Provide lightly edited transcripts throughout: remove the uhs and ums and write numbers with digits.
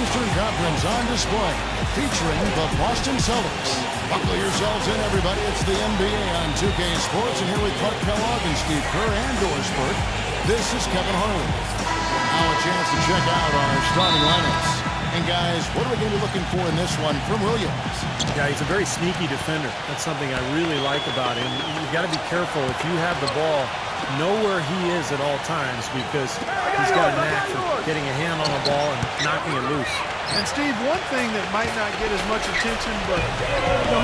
Eastern Conference on display, featuring the Boston Celtics. Buckle yourselves in, everybody. It's the NBA on 2K Sports, and here with Clark Kellogg and Steve Kerr and Doris Burke, this is Kevin Harlan. Now a chance to check out our starting lineups. And guys, what are we going to be looking for in this one from Williams? Yeah, he's a very sneaky defender. That's something I really like about him. You've got to be careful if you have the ball, know where he is at all times, because he's got a knack for getting a hand on the ball and knocking it loose. And Steve, one thing that might not get as much attention, but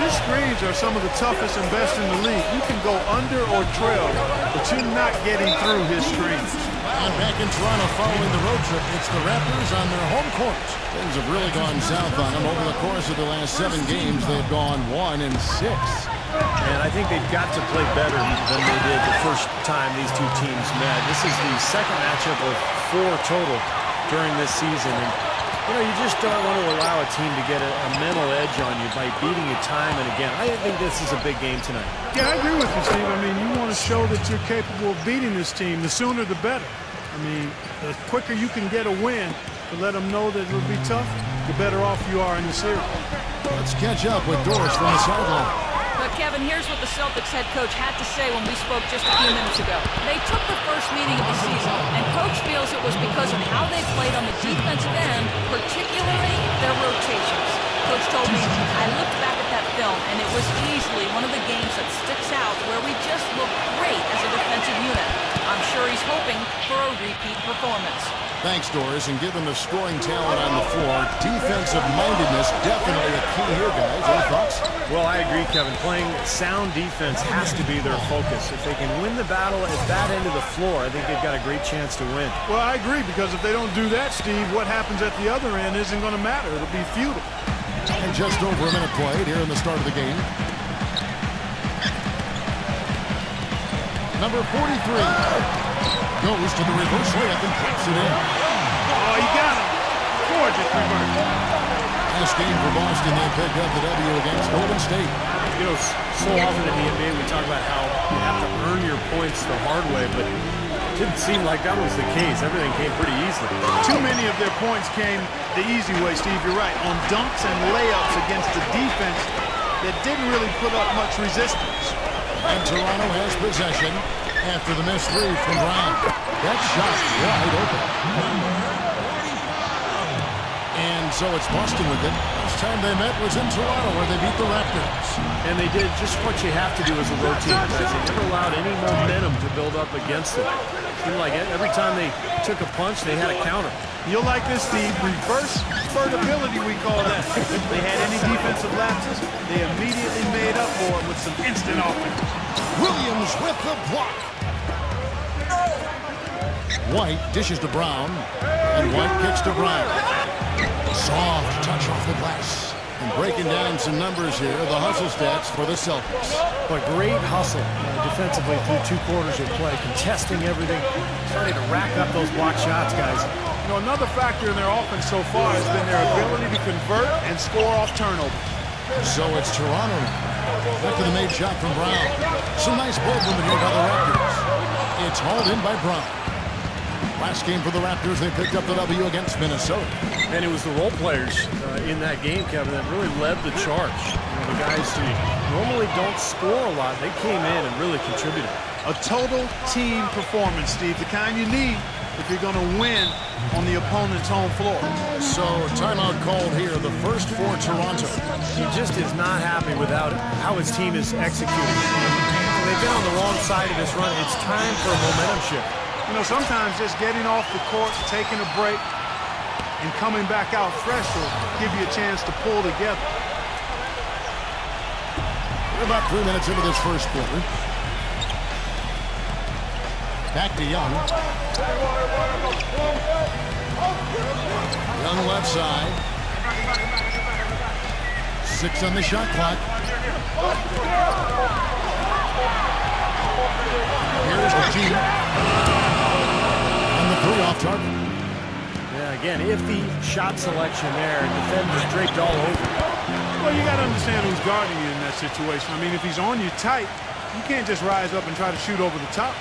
his screens are some of the toughest and best in the league. You can go under or trail, but you're not getting through his screens. And back in Toronto following the road trip, it's the Raptors on their home court. Things have really gone south on them. Over the course of the last 7 games, they've gone 1-6. And I think they've got to play better than they did the first time these two teams met. This is the second matchup of 4 total during this season. And, you just don't want to allow a team to get a mental edge on you by beating you time and again. I think this is a big game tonight. Yeah, I agree with you, Steve. I mean, you want to show that you're capable of beating this team. The sooner, the better. I mean, the quicker you can get a win to let them know that it'll be tough, the better off you are in the series. Let's catch up with Doris from the sideline. But Kevin, here's what the Celtics head coach had to say when we spoke just a few minutes ago. They took the first meeting of the season, and coach feels it was because of how they played on the defensive end, particularly their rotations. Coach told me, I looked back at that film, and it was easily one of the games that sticks out where we just looked great as a defensive unit. I'm sure he's hoping for a repeat performance. Thanks, Doris. And given the scoring talent on the floor, defensive mindedness definitely a key here, guys. Any thoughts? Well, I agree, Kevin. Playing sound defense has to be their focus. If they can win the battle at that end of the floor, I think they've got a great chance to win. Well, I agree, because if they don't do that, Steve, what happens at the other end isn't going to matter. It'll be futile. And just over a minute played here in the start of the game. Number 43 goes to the reverse layup and puts it in. Oh, he got him. Gorgeous reverse. Last game for Boston, they picked up the W against Golden State. So often in the NBA we talk about how you have to earn your points the hard way, but it didn't seem like that was the case. Everything came pretty easily. Too many of their points came the easy way, Steve. You're right. On dunks and layups against the defense that didn't really put up much resistance. And Toronto has possession after the missed 3 from Brown. That shot wide open. And so it's Boston with it. Last time they met was in Toronto, where they beat the Raptors. And they did just what you have to do as a road team. They never allowed any momentum to build up against it. It seemed like every time they took a punch, they had a counter. You'll like this, Steve. Reverse spurtability, we call that. If they had any defensive lapses, they immediately made up for it with some instant offense. Williams with the block. White dishes to Brown, and White kicks to Brown. Soft touch off the glass. And breaking down some numbers here, the hustle stats for the Celtics. But great hustle defensively through 2 quarters of play, contesting everything, starting to rack up those block shots, guys. Another factor in their offense so far has been their ability to convert and score off turnovers. So it's Toronto. Back to the made shot from Brown. Some nice ball movement here by the Raptors. It's hauled in by Brown. Last game for the Raptors, they picked up the W against Minnesota. And it was the role players in that game, Kevin, that really led the charge. The guys who normally don't score a lot, they came in and really contributed. A total team performance, Steve, the kind you need if you're going to win on the opponent's home floor. So, timeout called here, the first for Toronto. He just is not happy with how his team is executing. They've been on the wrong side of this run. It's time for a momentum shift. Sometimes just getting off the court, taking a break, and coming back out fresh will give you a chance to pull together. We're about 3 minutes into this first quarter. Back to Young. Young left side. 6 on the shot clock. Here's the team. And the 3 off target. Yeah, again, if the shot selection there, defenders draped all over. Well, you got to understand who's guarding you in that situation. I mean, if he's on you tight, you can't just rise up and try to shoot over the top.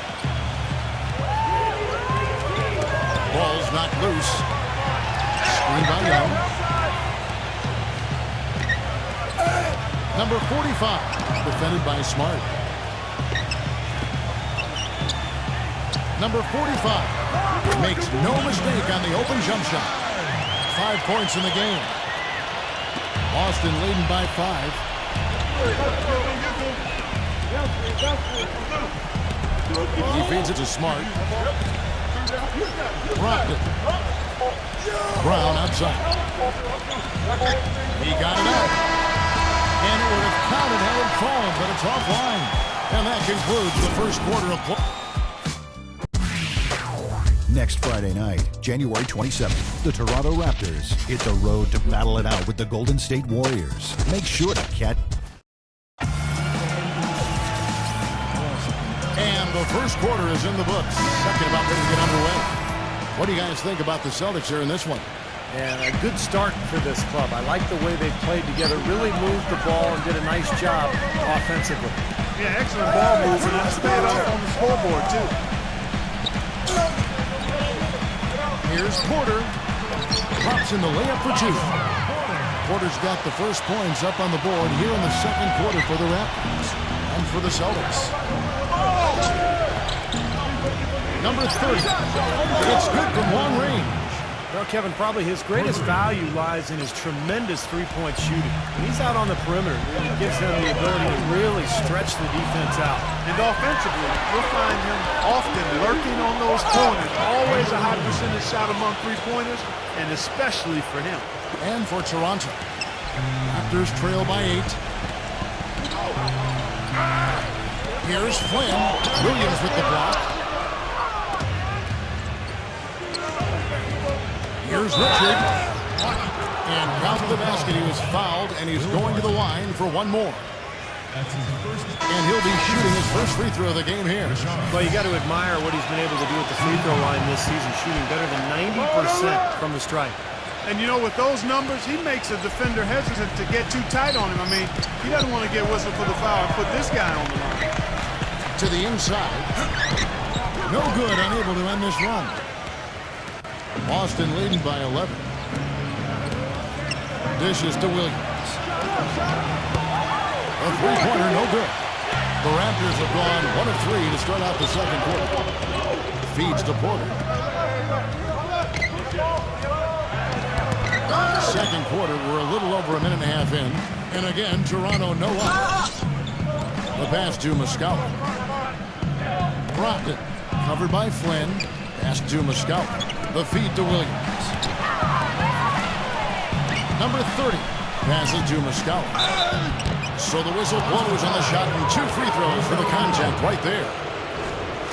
Ball's knocked loose. Screen by Young. Number 45, defended by Smart. Number 45 makes no mistake on the open jump shot. 5 points in the game. Boston leading by 5. He feeds it to Smart. Brogdon. Brown outside. He got it up. And it would have counted had it fallen, but it's offline. And that concludes the first quarter of play. Next Friday night, January 27th, the Toronto Raptors hit the road to battle it out with the Golden State Warriors. Make sure to catch. And the first quarter is in the books. Second about ready to get underway. What do you guys think about the Celtics here in this one? And a good start for this club. I like the way they played together, really moved the ball and did a nice job offensively. Yeah, excellent ball movement and stayed up on the scoreboard, too. Here's Porter. Drops in the layup for 2. Porter's got the first points up on the board here in the second quarter for the Raptors and for the Celtics. Number 30. It's good from long range. Well, Kevin, probably his greatest value lies in his tremendous three-point shooting. When he's out on the perimeter, it gives him the ability to really stretch the defense out. And offensively, you'll find him often lurking on those corners. Always a high percentage shot among three-pointers, and especially for him. And for Toronto. Raptors trail by 8. Here's Flynn. Williams with the block. Here's Richard. And out of the basket, he was fouled, and he's going to the line for one more. And he'll be shooting his first free throw of the game here. Well, you got to admire what he's been able to do at the free throw line this season, shooting better than 90% from the stripe. And you know, with those numbers, he makes a defender hesitant to get too tight on him. I mean, he doesn't want to get whistled for the foul and put this guy on the line. To the inside. No good, unable to end this run. Boston leading by 11. Dishes to Williams. A three-pointer, no good. The Raptors have gone 1 of 3 to start out the second quarter. Feeds to Porter. Second quarter, we're a little over a minute and a half in. And again, Toronto no up. The pass to Muscala. Brogdon, covered by Flynn. Pass to Muscala. The feed to Williams. Number 30 passes to Muscala. So the whistle blows on the shot and 2 free throws for the contact right there.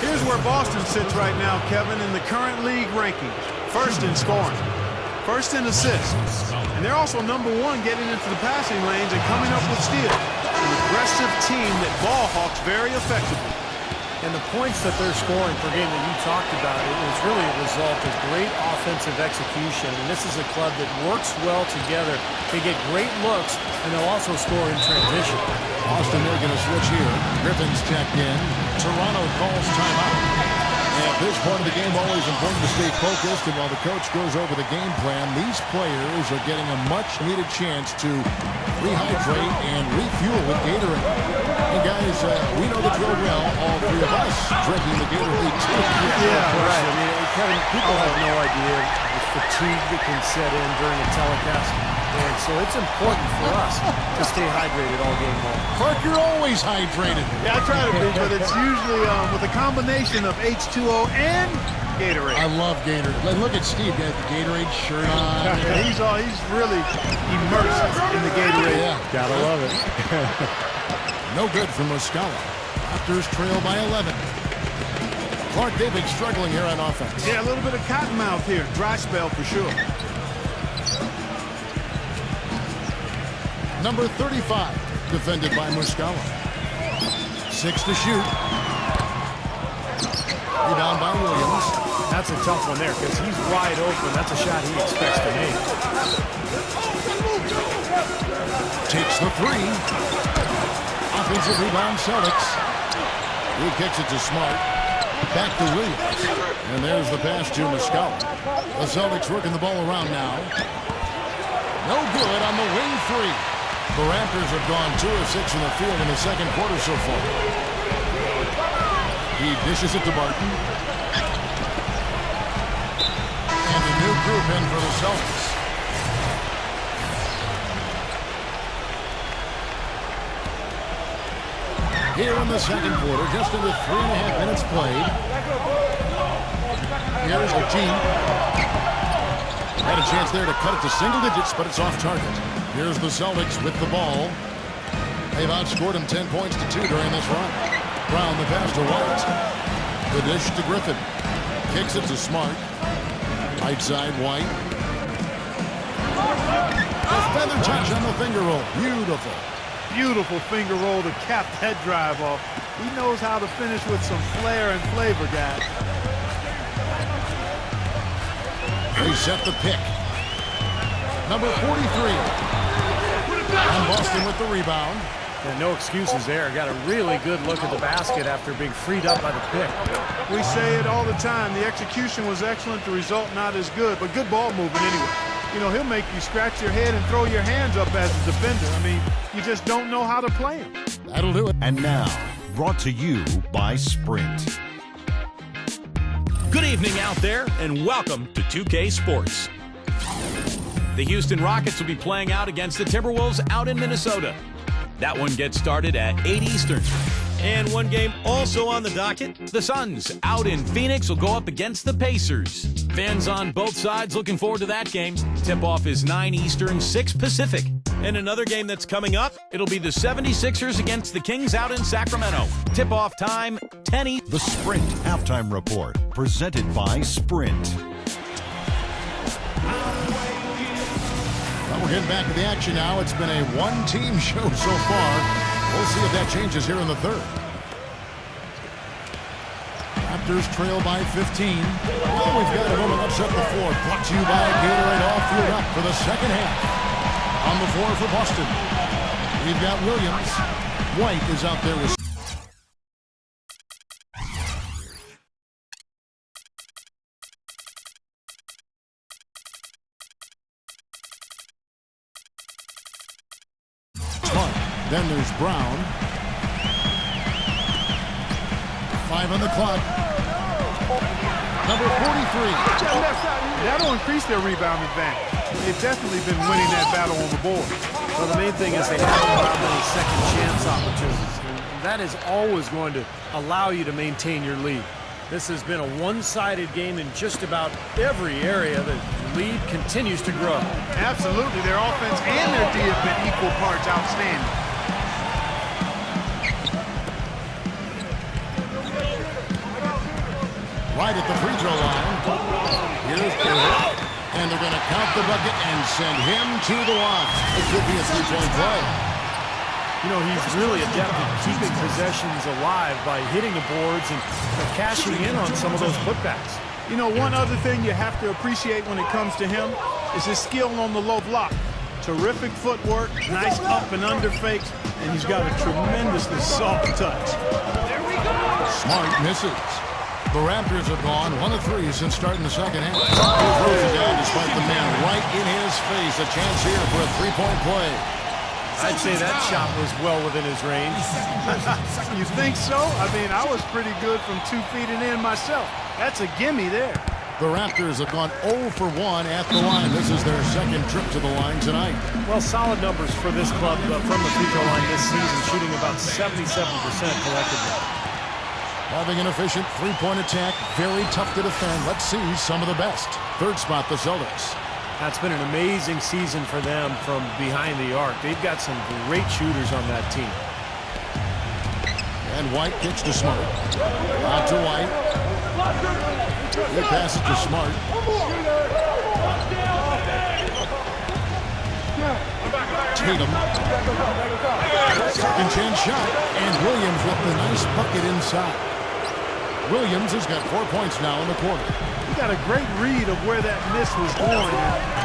Here's where Boston sits right now, Kevin, in the current league rankings. First in scoring. First in assists. And they're also number 1 getting into the passing lanes and coming up with steals. An aggressive team that ball hawks very effectively. And the points that they're scoring per game that you talked about, it was really a result of great offensive execution. And this is a club that works well together. They get great looks, and they'll also score in transition. Boston making a switch here. Griffin's checked in. Toronto calls timeout. At this point of the game, always important to stay focused. And while the coach goes over the game plan, these players are getting a much-needed chance to rehydrate and refuel with Gatorade. And guys, we know the drill well. All 3 of us drinking the Gatorade too. Yeah, right. I mean, Kevin, people have no idea the fatigue that can set in during a telecast. And so it's important for us to stay hydrated all game long. Clark, you're always hydrated. Yeah, I try to be, but it's usually with a combination of H2O and Gatorade. I love Gatorade. Look at Steve. He has the Gatorade shirt on. He's really immersed in the Gatorade. Yeah. Gotta love it. No good for Muscala. Raptors trail by 11. Clark, they've been struggling here on offense. Yeah, a little bit of cottonmouth here. Dry spell for sure. Number 35, defended by Muscala. 6 to shoot. Rebound by Williams. That's a tough one there because he's wide open. That's a shot he expects to make. Takes the 3. Offensive rebound, Celtics. He kicks it to Smart. Back to Williams. And there's the pass to Muscala. The Celtics working the ball around now. No good on the wing three. The Raptors have gone 2 of 6 in the field in the second quarter so far. He dishes it to Barton. And a new group in for the Celtics. Here in the second quarter, just under 3.5 minutes played. Here's the team. Had a chance there to cut it to single digits, but it's off target. Here's the Celtics with the ball. They've outscored them 10 points to 2 during this run. Brown the pass to White. The dish to Griffin. Kicks it to Smart. Right side, White. A feather touch on the finger roll. Beautiful. Beautiful finger roll to cap that drive off. He knows how to finish with some flair and flavor, guys. They set the pick. Number 43. And Boston with the rebound. And no excuses there. Got a really good look at the basket after being freed up by the pick. We say it all the time. The execution was excellent. The result not as good, but good ball movement anyway. You know, he'll make you scratch your head and throw your hands up as a defender. I mean, you just don't know how to play him. That'll do it. And now, brought to you by Sprint. Good evening out there, and welcome to 2K Sports. The Houston Rockets will be playing out against the Timberwolves out in Minnesota. That one gets started at 8 Eastern. And one game also on the docket, the Suns out in Phoenix will go up against the Pacers. Fans on both sides looking forward to that game. Tip-off is 9 Eastern, 6 Pacific. And another game that's coming up, it'll be the 76ers against the Kings out in Sacramento. Tip-off time, 10 Eastern. The Sprint Halftime Report, presented by Sprint. Well, we're getting back to the action now. It's been a one-team show so far. We'll see if that changes here in the third. Raptors trail by 15. Well, we've got a moment upset the floor. Brought to you by Gatorade All Fueled Up for the second half. On the floor for Boston, we've got Williams. White is out there with... Smart. Then there's Brown. 5 on the clock. Number 43. That'll increase their rebound advantage. They've definitely been winning that battle on the board. Well, the main thing is they haven't allowed many second chance opportunities. And that is always going to allow you to maintain your lead. This has been a one-sided game in just about every area. The lead continues to grow. Absolutely. Their offense and their D have been equal parts outstanding. Right at the free throw line. Here's Garrett. And they're going to count the bucket and send him to the line. It could be a three-point play. You know, he's really adept at keeping possessions alive by hitting the boards and cashing in on some of those putbacks. You know, one other thing you have to appreciate when it comes to him is his skill on the low block. Terrific footwork, nice up and under fakes, and he's got a tremendously soft touch. Smart misses. The Raptors have gone 1 of 3 since starting the second half. He throws it down despite the man right in his face. A chance here for a three-point play. I'd say that shot was well within his range. You think so? I mean, I was pretty good from 2 feet and in myself. That's a gimme there. The Raptors have gone 0 for 1 at the line. This is their second trip to the line tonight. Well, solid numbers for this club from the free throw line this season, shooting about 77% collectively. Having an efficient three-point attack, very tough to defend. Let's see some of the best. Third spot, the Celtics. That's been an amazing season for them from behind the arc. They've got some great shooters on that team. And White kicks to Smart. Out to White. He passes to Smart. Tatum. Second chance shot. And Williams with the nice bucket inside. Williams has got 4 points now in the quarter. He got a great read of where that miss was going.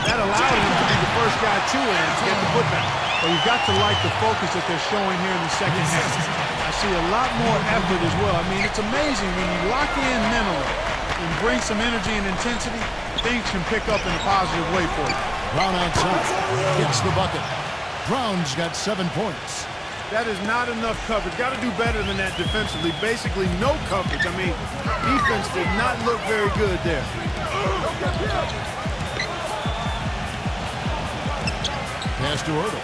That allowed him to be the first guy to it and to get the putback. But you've got to like the focus that they're showing here in the second half. I see a lot more effort as well. I mean, it's amazing when you lock in mentally and bring some energy and intensity, things can pick up in a positive way for you. Brown outside. Gets the bucket. Brown's got 7 points. That is not enough coverage. Got to do better than that defensively. Basically no coverage. I mean, defense did not look very good there. Pass to Ertl.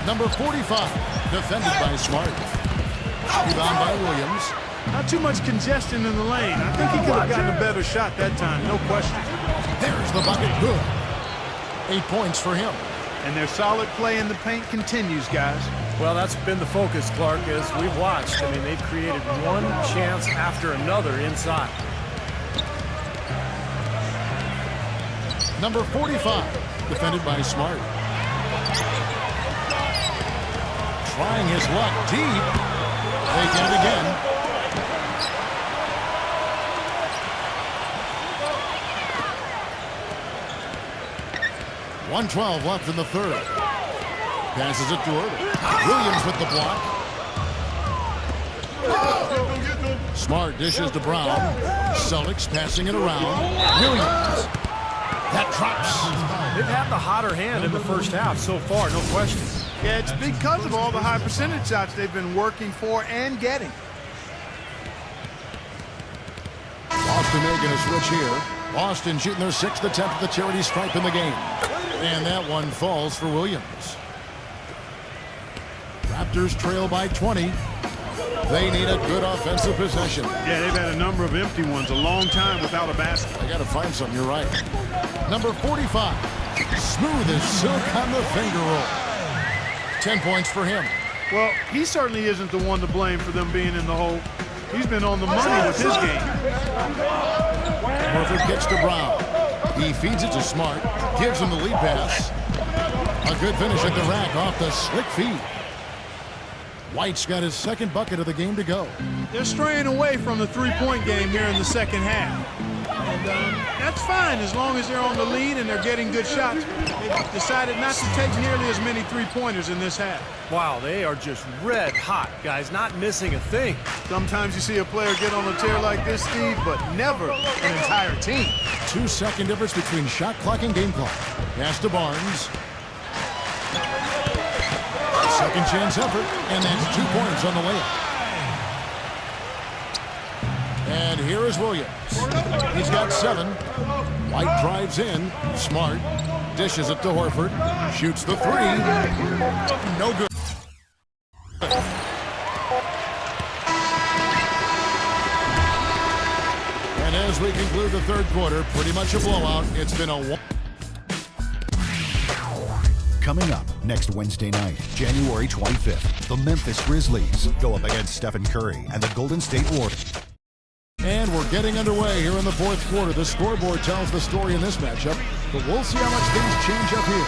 Number 45, defended by Smart. Rebound by Williams. Not too much congestion in the lane. I think he could have gotten a better shot that time, no question. There's the bucket. Good. 8 points for him. And their solid play in the paint continues, guys. Well, that's been the focus, Clark, as we've watched. I mean, they've created one chance after another inside. Number 45, defended by Smart. Trying his luck deep. They get it again. .112 left in the third. Passes it to Ertl. Williams with the block. Smart dishes to Brown. Celtics passing it around. Williams. That drops. They've had the hotter hand in the first half so far, no question. Yeah, it's because of all the high percentage shots they've been working for and getting. Boston making a switch here. Boston shooting their 6th attempt at the charity stripe in the game. And that one falls for Williams. Raptors trail by 20. They need a good offensive possession. Yeah, they've had a number of empty ones a long time without a basket. I got to find something. You're right. Number 45. Smooth as silk on the finger roll. 10 points for him. Well, he certainly isn't the one to blame for them being in the hole. He's been on the money with his game. Horford gets to Brown. He feeds it to Smart. Gives him the lead pass. A good finish at the rack off the slick feed. White's got his 2nd bucket of the game to go. They're straying away from the three-point game here in the second half. And that's fine as long as they're on the lead and they're getting good shots. They've decided not to take nearly as many three-pointers in this half. Wow, they are just red hot, guys, not missing a thing. Sometimes you see a player get on a tear like this, Steve, but never an entire team. 2-second difference between shot clock and game clock. Pass to Barnes. Second chance effort, and that's 2 points on the layup. And here is Williams. He's got 7. White drives in. Smart dishes it to Horford. Shoots the 3. No good. And as we conclude the third quarter, pretty much a blowout. It's been a... Coming up next Wednesday night, January 25th, the Memphis Grizzlies go up against Stephen Curry and the Golden State Warriors. And we're getting underway here in the fourth quarter. The scoreboard tells the story in this matchup, but we'll see how much things change up here.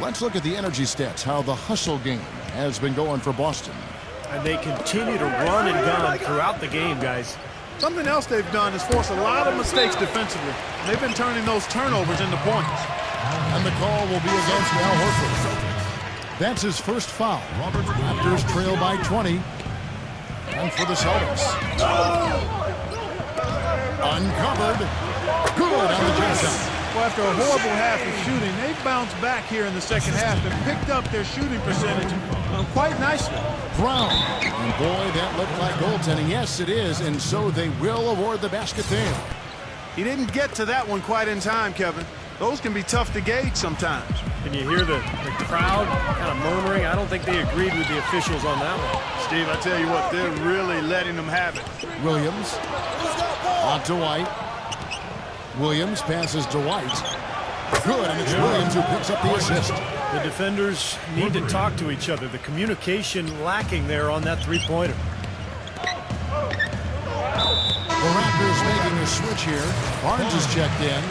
Let's look at the energy stats, how the hustle game has been going for Boston. And they continue to run and gun throughout the game, guys. Something else they've done is force a lot of mistakes defensively. They've been turning those turnovers into points. And the call will be against Al Horford. That's his first foul. Raptors trail by 20. And for the Celtics. Uncovered. Good on the jump shot. Well, after a horrible half of shooting, they've bounced back here in the second half and picked up their shooting percentage quite nicely. Brown. And boy, that looked like goaltending. Yes, it is. And so they will award the basket there. He didn't get to that one quite in time, Kevin. Those can be tough to gauge sometimes. And you hear the crowd kind of murmuring. I don't think they agreed with the officials on that one. Steve, I tell you what, they're really letting them have it. Williams. On to White. Williams passes to White. Good, and it's Williams who picks up the assist. The defenders need to talk to each other. The communication lacking there on that three-pointer. The Raptors making a switch here. Barnes is checked in.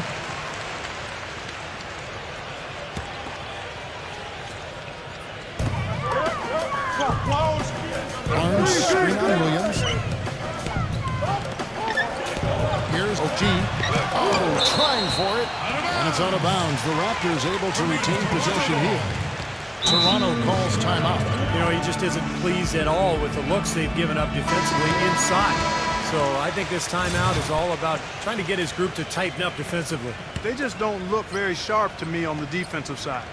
Barnes screen on Williams. Here's OT. Oh, trying for it. And it's out of bounds. The Raptors able to retain possession here. Toronto calls timeout. You know, he just isn't pleased at all with the looks they've given up defensively inside. So I think this timeout is all about trying to get his group to tighten up defensively. They just don't look very sharp to me on the defensive side.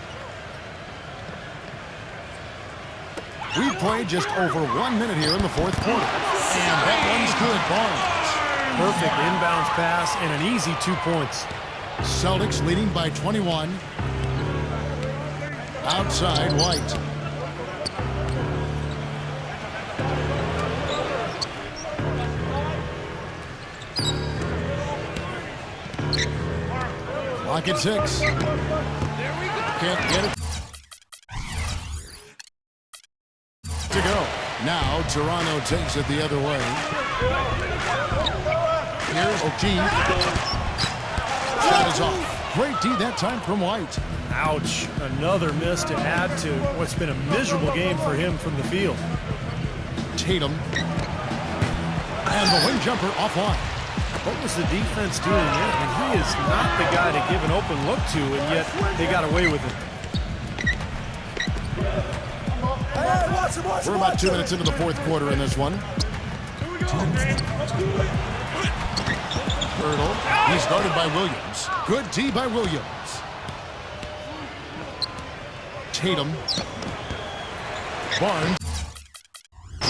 We've played just over 1 minute here in the fourth quarter. And that one's good. Barnes. Perfect inbounds pass and an easy 2 points. Celtics leading by 21. Outside, White. Clock at 6. Can't get it to go. Now Toronto takes it the other way. Here's O'Keefe. Shot is off. Great D that time from White. Ouch. Another miss to add to what's been a miserable game for him from the field. Tatum. And the wing jumper offline. What was the defense doing there? I mean, he is not the guy to give an open look to, and yet they got away with it. We're about 2 minutes into the fourth quarter in this one. Hurdle. He's guarded by Williams. Good D by Williams. Tatum. Barnes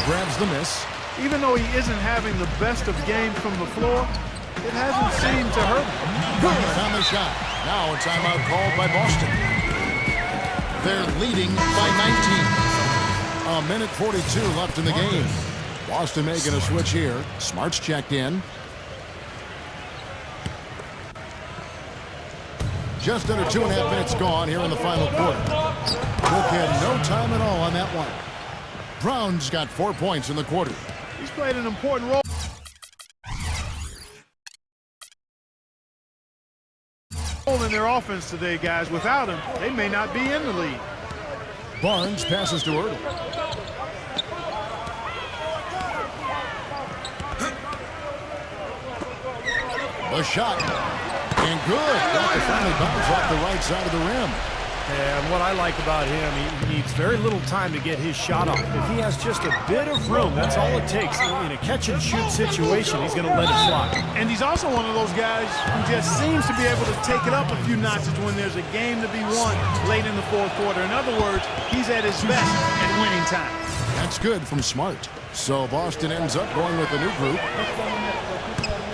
grabs the miss. Even though he isn't having the best of games from the floor, it hasn't seemed to hurt him. Good on the shot. Now a timeout called by Boston. They're leading by 19. A minute 42 left in the game. Boston making a switch here. Smart's checked in. Just under 2.5 minutes gone here in the final quarter. Cook had no time at all on that one. Brown's got 4 points in the quarter. He's played an important role in their offense today, guys. Without him, they may not be in the lead. Barnes passes to Hurdle. A shot. And good. Got to finally bounce off the right side of the rim. And what I like about him, he needs very little time to get his shot off. If he has just a bit of room, that's all it takes. In a catch-and-shoot situation, he's going to let it fly. And he's also one of those guys who just seems to be able to take it up a few notches when there's a game to be won late in the fourth quarter. In other words, he's at his best at winning time. That's good from Smart. So Boston ends up going with a new group.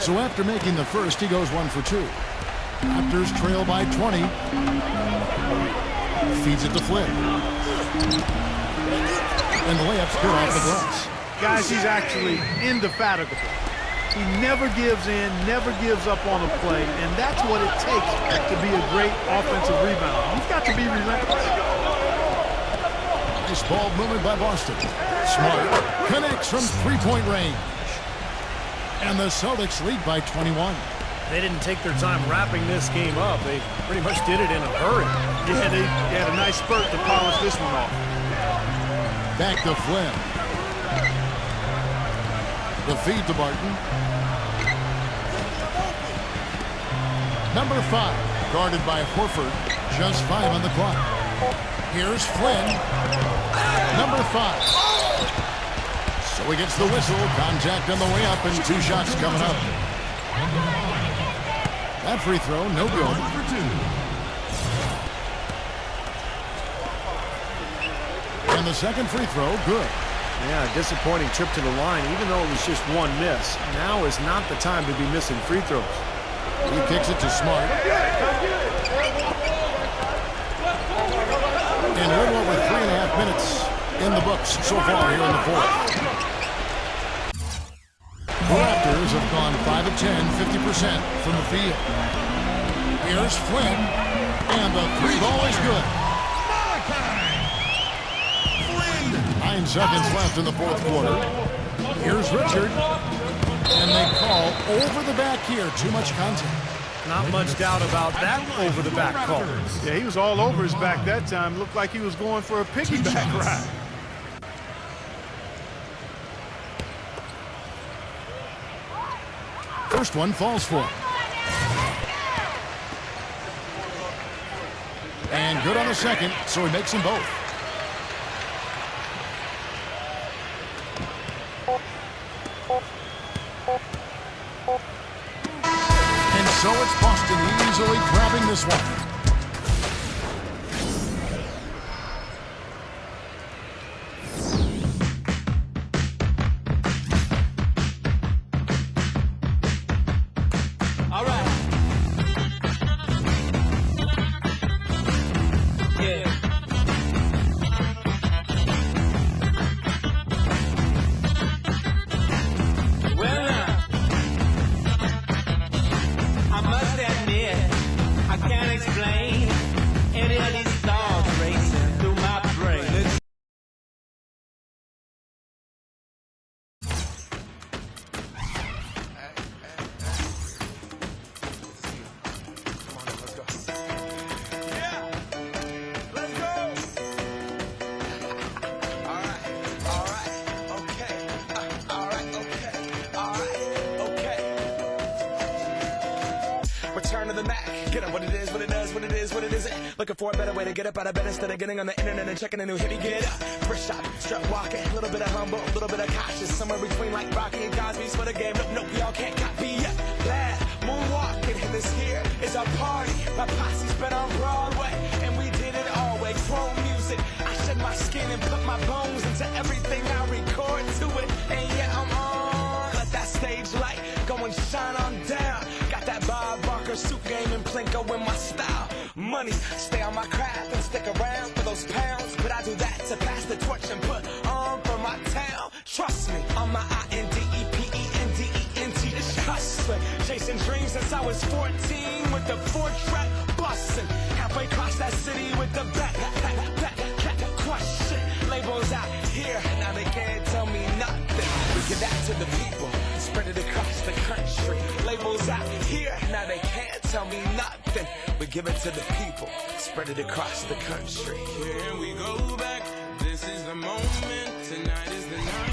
So after making the first, he goes 1 for 2. Raptors trail by 20. Feeds it to Flynn. And the layup's good off the glass. Guys, he's actually indefatigable. He never gives in, never gives up on a play, and that's what it takes to be a great offensive rebounder. You've got to be relentless. Nice ball movement by Boston. Smart connects from three-point range. And the Celtics lead by 21. They didn't take their time wrapping this game up. They pretty much did it in a hurry. Yeah, they had a nice spurt to polish this one off. Back to Flynn. The feed to Barton. Number 5, guarded by Horford. Just 5 on the clock. Here's Flynn. Number 5. So he gets the whistle. Contact on the way up, and 2 shots coming up. That free throw, no good. And the second free throw, good. Yeah, disappointing trip to the line, even though it was just 1 miss. Now is not the time to be missing free throws. He kicks it to Smart. And a little over 3.5 minutes in the books so far here in the fourth. The Raptors have gone 5 of 10, 50% from the field. Here's Flynn, and the 3 ball is good. 9 seconds left in the fourth quarter. Here's Richard, and they call over the back here. Too much contact. Not much doubt about that over-the-back call. Yeah, he was all over his back that time. Looked like he was going for a piggyback ride. First one falls for him. And good on the second, so he makes them both. And so it's Boston easily grabbing this one. Return to the Mac. Get up what it is, what it does, what it is, what it isn't. Looking for a better way to get up out of bed instead of getting on the internet and checking a new hit. Get up, first shot, strut walking, a little bit of humble, a little bit of cautious, somewhere between like Rocky and Cosby's for the game. Nope, y'all can't copy yet. Glad moonwalking, and this here is a party. My posse's been on Broadway, and we did it always. Chrome music, I shed my skin and put my bones into everything I record to it. And yeah, I'm on. Let that stage light go and shine on down. Got that Bob Barker suit game and Plinko in my style. Money, stay on my craft and stick around for those pounds. But I do that to pass the torch and put on for my town. Trust me, on my INDEPENDENT. It's hustling, chasing dreams since I was 14 with the 4-track bustin'. Halfway across that city with the back question. Labels out here, now they can't tell me nothing. We give that to the people, spread it across the country. Labels out here, now they can't tell me nothing. We give it to the people, spread it across the country. Here we go back, this is the moment, tonight is the night.